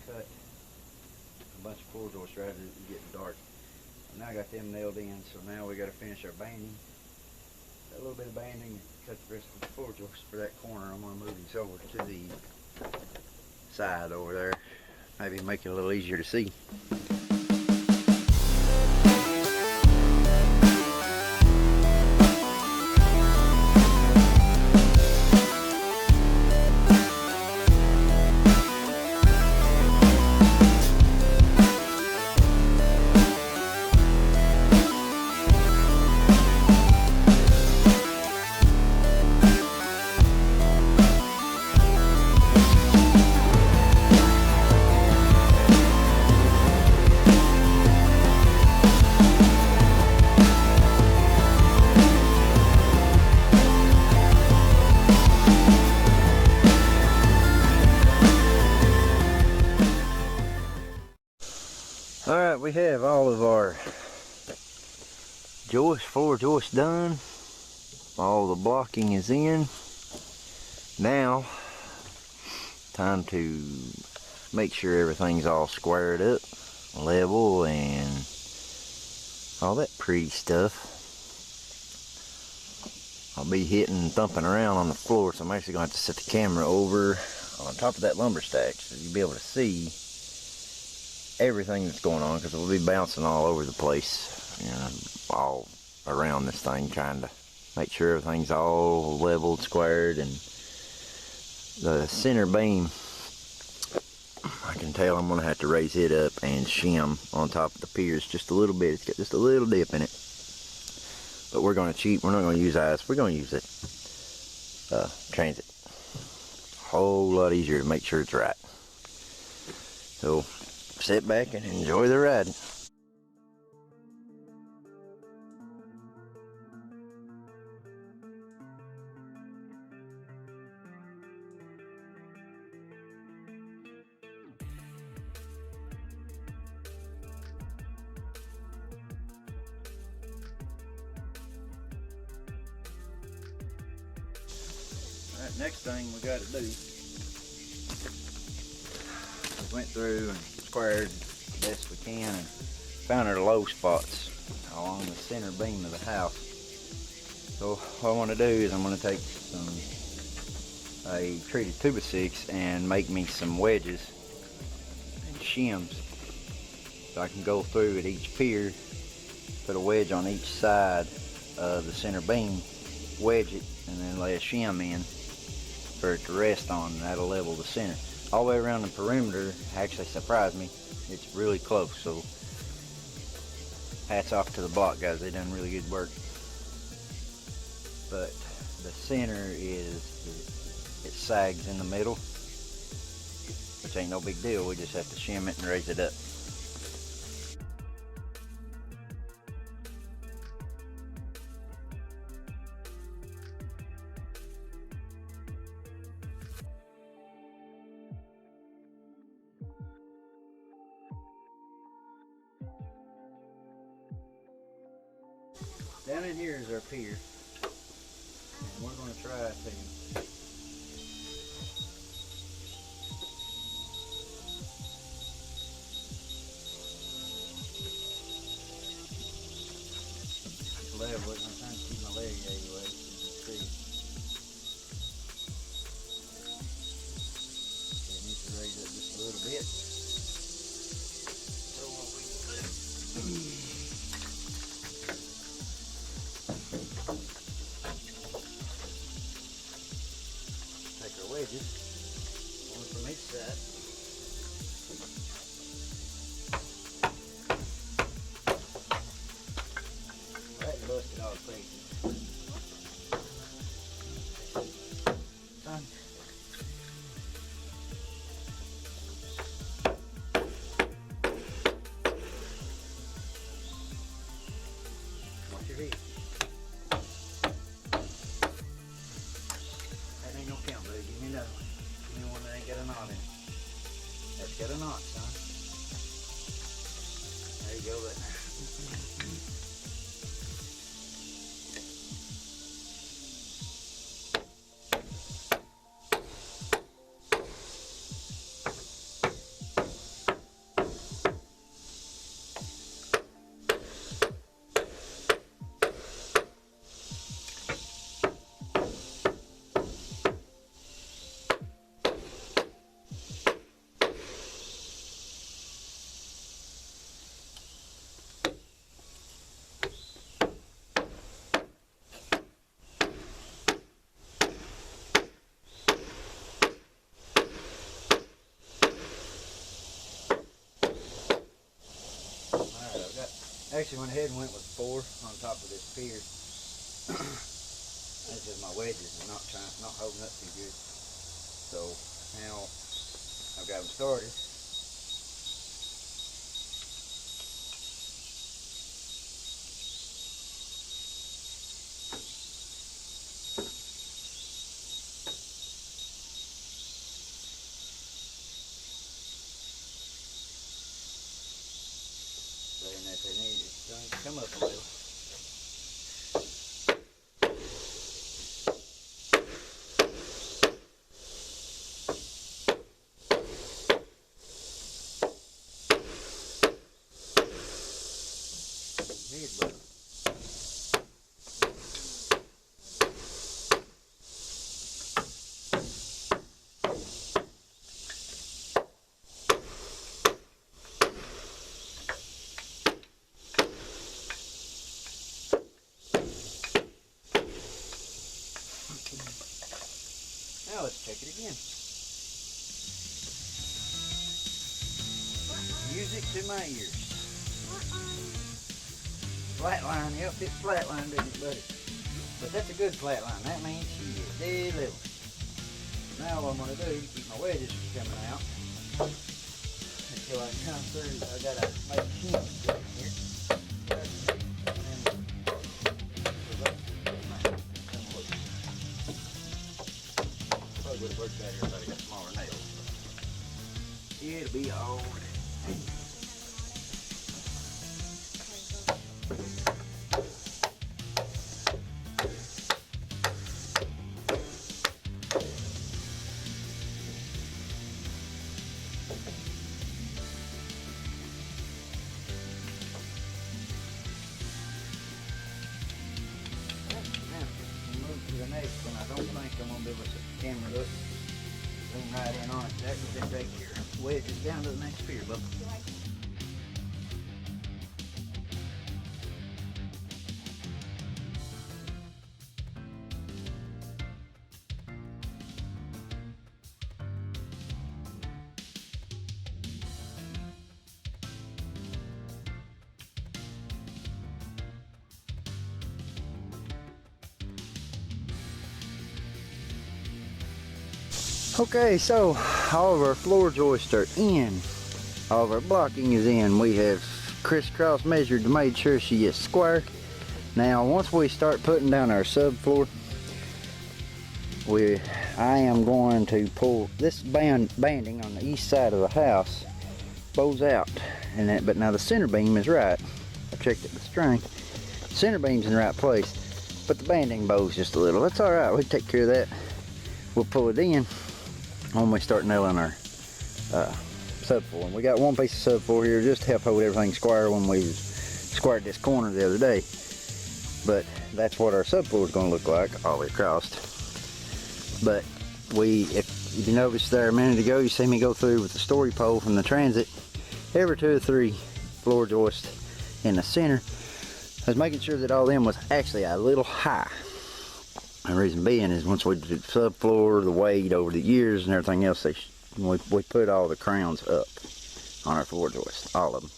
cut a bunch of floor joists right as it's getting dark. Now I got them nailed in, so now we got to finish our banding. Got a little bit of banding, cut the rest of the floor joists for that corner. I'm going to move these over to the side over there. Maybe make it a little easier to see. Alright, we have all of our floor joists done. All the blocking is in. Now, time to make sure everything's all squared up, level, and all that pretty stuff. I'll be hitting and thumping around on the floor, so I'm actually going to have to set the camera over on top of that lumber stack so you'll be able to see everything that's going on, because we'll be bouncing all over the place, you know, all around this thing, trying to make sure everything's all leveled, squared. And the center beam, I can tell I'm going to have to raise it up and shim on top of the piers just a little bit. It's got just a little dip in it, but we're going to cheat. We're not going to use ice. We're going to use it transit. A whole lot easier to make sure it's right. So sit back and enjoy the ride. Alright, next thing we got to do, we went through and squared the best we can and found our low spots along the center beam of the house. So what I want to do is I'm going to take a treated 2x6 and make me some wedges and shims, so I can go through at each pier, put a wedge on each side of the center beam, wedge it, and then lay a shim in for it to rest on, and that'll level the center. All the way around the perimeter actually surprised me. It's really close, so hats off to the block guys, they done really good work. But the center it sags in the middle, which ain't no big deal. We just have to shim it and raise it up. Down in here is our pier, and we're going to try to level it. I'm trying to keep my leg out of the way so you can see. It needs to raise up just a little bit. So what we do, wedges, one from each side. That busted all crazy. Son. Watch your feet. That ain't no count, buddy. Give me another one. Give me one that ain't got a knot in it. That's got a knot, son. There you go, bud. Actually went ahead and went with 4 on top of this pier. That's just my wedges is not holding up too good. So now I've got them started. Saying that they need it to come up a little. Now let's check it again. Music to my ears. Flatline, yep, it's flatline, doesn't it, buddy? But that's a good flatline. That means she is dead level. Now what I'm going to do to keep my wedges from coming out until I come through, I got to make a shim right here. Probably would have worked better if I got smaller nails. It'll be all right. The next one, I don't think I'm going to be able to set the camera up. Zoom right in on it. That will take your wedges down to the next pier, bub. Okay, so all of our floor joists are in. All of our blocking is in. We have crisscross measured to make sure she is square. Now, once we start putting down our subfloor, I am going to pull this banding on the east side of the house, bows out, but now the center beam is right. I checked it with string. Center beam's in the right place, but the banding bows just a little. That's all right. We take care of that. We'll pull it in when we start nailing our subfloor. And we got one piece of subfloor here just to help hold everything square when we squared this corner the other day. But that's what our subfloor is going to look like all the way across. But if you noticed there a minute ago, you see me go through with the story pole from the transit. Every 2 or 3 floor joists in the center. I was making sure that all them was actually a little high. The reason being is once we did subfloor, the weight over the years and everything else, we put all the crowns up on our floor joists, all of them.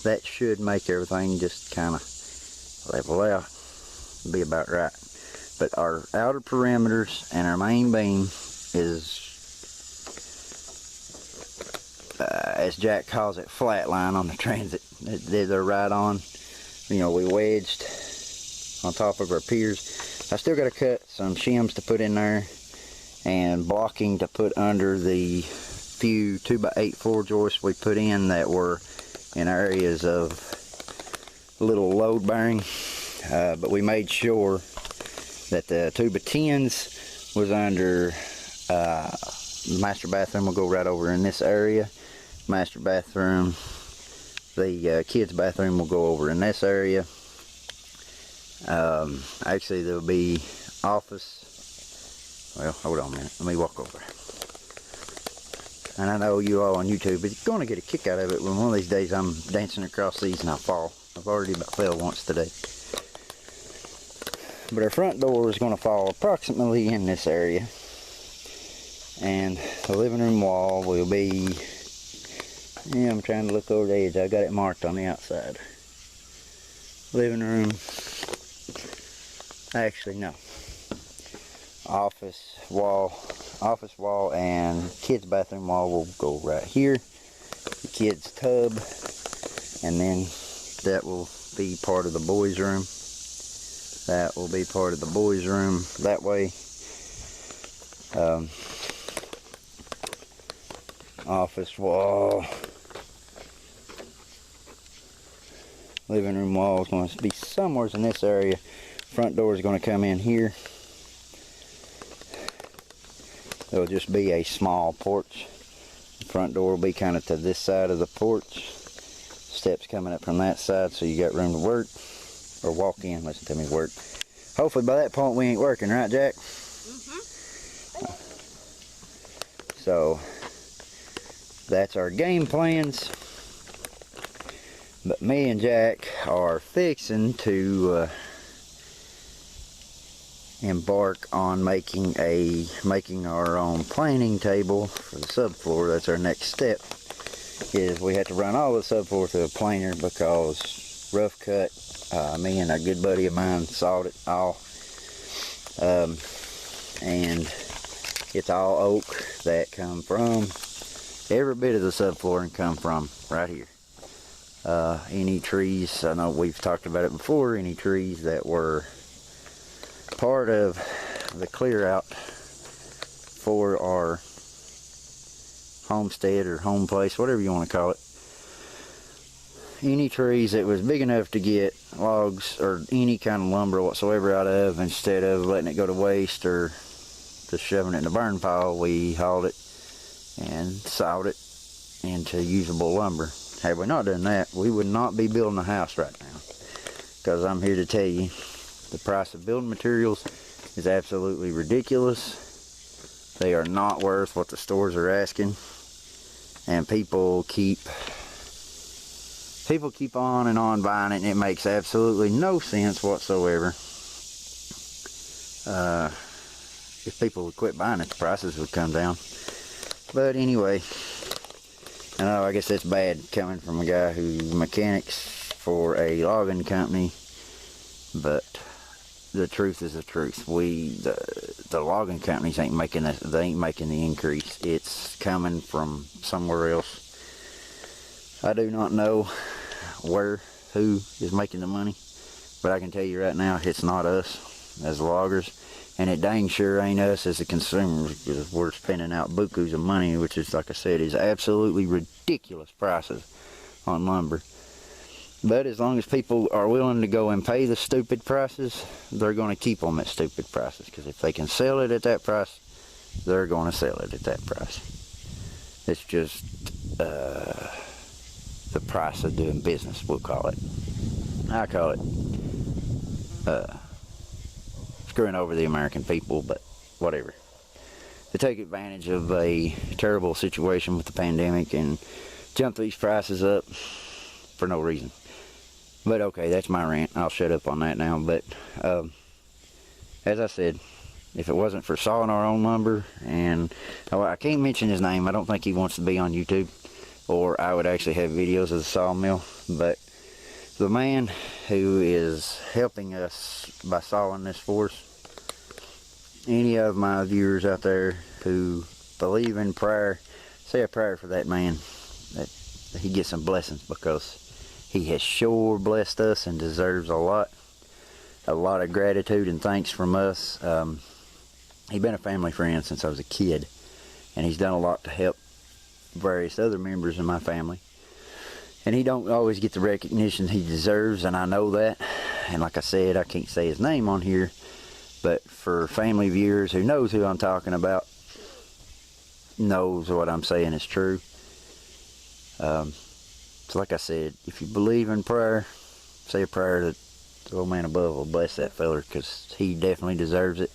That should make everything just kind of level out, be about right. But our outer perimeters and our main beam is, as Jack calls it, flatline on the transit. They're right on. You know, we wedged on top of our piers. I still got to cut some shims to put in there and blocking to put under the few 2x8 floor joists we put in that were in areas of little load bearing. But we made sure that the 2x10s was under the master bathroom. Will go right over in this area. Master bathroom, the kids bathroom will go over in this area. Actually there'll be office. Well, hold on a minute, let me walk over. And I know you all on YouTube are going to get a kick out of it when one of these days I'm dancing across these and I fall. I've already about fell once today. But our front door is going to fall approximately in this area. And the living room wall will be Yeah, I'm trying to look over the edge. I got it marked on the outside. Living room. Actually, no. Office wall and kids' bathroom wall will go right here. The kids' tub, and then that will be part of the boys' room. That will be part of the boys' room. That way, office wall, living room wall is going to be somewhere in this area. Front door is going to come in here. There'll just be a small porch. The front door will be kind of to this side of the porch. Steps coming up from that side, so you got room to work or walk in. Listen to me work. Hopefully by that point we ain't working, right, Jack? So that's our game plans. But me and Jack are fixing to embark on making our own planing table for the subfloor. That's our next step. Is we have to run all the subfloor through a planer because rough cut. Me and a good buddy of mine sawed it all, and it's all oak that come from every bit of the subfloor and come from right here. Any trees, I know we've talked about it before, any trees that were part of the clear out for our homestead or home place, whatever you want to call it. Any trees that was big enough to get logs or any kind of lumber whatsoever out of, instead of letting it go to waste or just shoving it in the burn pile, we hauled it and sawed it into usable lumber. Had we not done that, we would not be building a house right now, because I'm here to tell you the price of building materials is absolutely ridiculous. They are not worth what the stores are asking, and people keep on and on buying it, and it makes absolutely no sense whatsoever. If people would quit buying it, the prices would come down. But anyway, I know, I guess that's bad coming from a guy who mechanics for a logging company, but the truth is the truth. The logging companies ain't making the increase. It's coming from somewhere else. I do not know who is making the money, but I can tell you right now, it's not us as loggers, and it dang sure ain't us as the consumers, because we're spending out bukus of money, which is, like I said, is absolutely ridiculous prices on lumber. But as long as people are willing to go and pay the stupid prices, they're going to keep them at stupid prices, because if they can sell it at that price, they're going to sell it at that price. It's just the price of doing business, we'll call it. I call it screwing over the American people, but whatever. They take advantage of a terrible situation with the pandemic and jump these prices up for no reason. But okay, that's my rant. I'll shut up on that now. But as I said, if it wasn't for sawing our own lumber, and I can't mention his name, I don't think he wants to be on YouTube, or I would actually have videos of the sawmill, but the man who is helping us by sawing this for us, any of my viewers out there who believe in prayer, say a prayer for that man, that he gets some blessings, because he has sure blessed us and deserves a lot of gratitude and thanks from us. He's been a family friend since I was a kid, and he's done a lot to help various other members of my family, and he don't always get the recognition he deserves, and I know that. And like I said, I can't say his name on here, but for family viewers who knows who I'm talking about, knows what I'm saying is true. So like I said, if you believe in prayer, say a prayer that the old man above will bless that feller, because he definitely deserves it.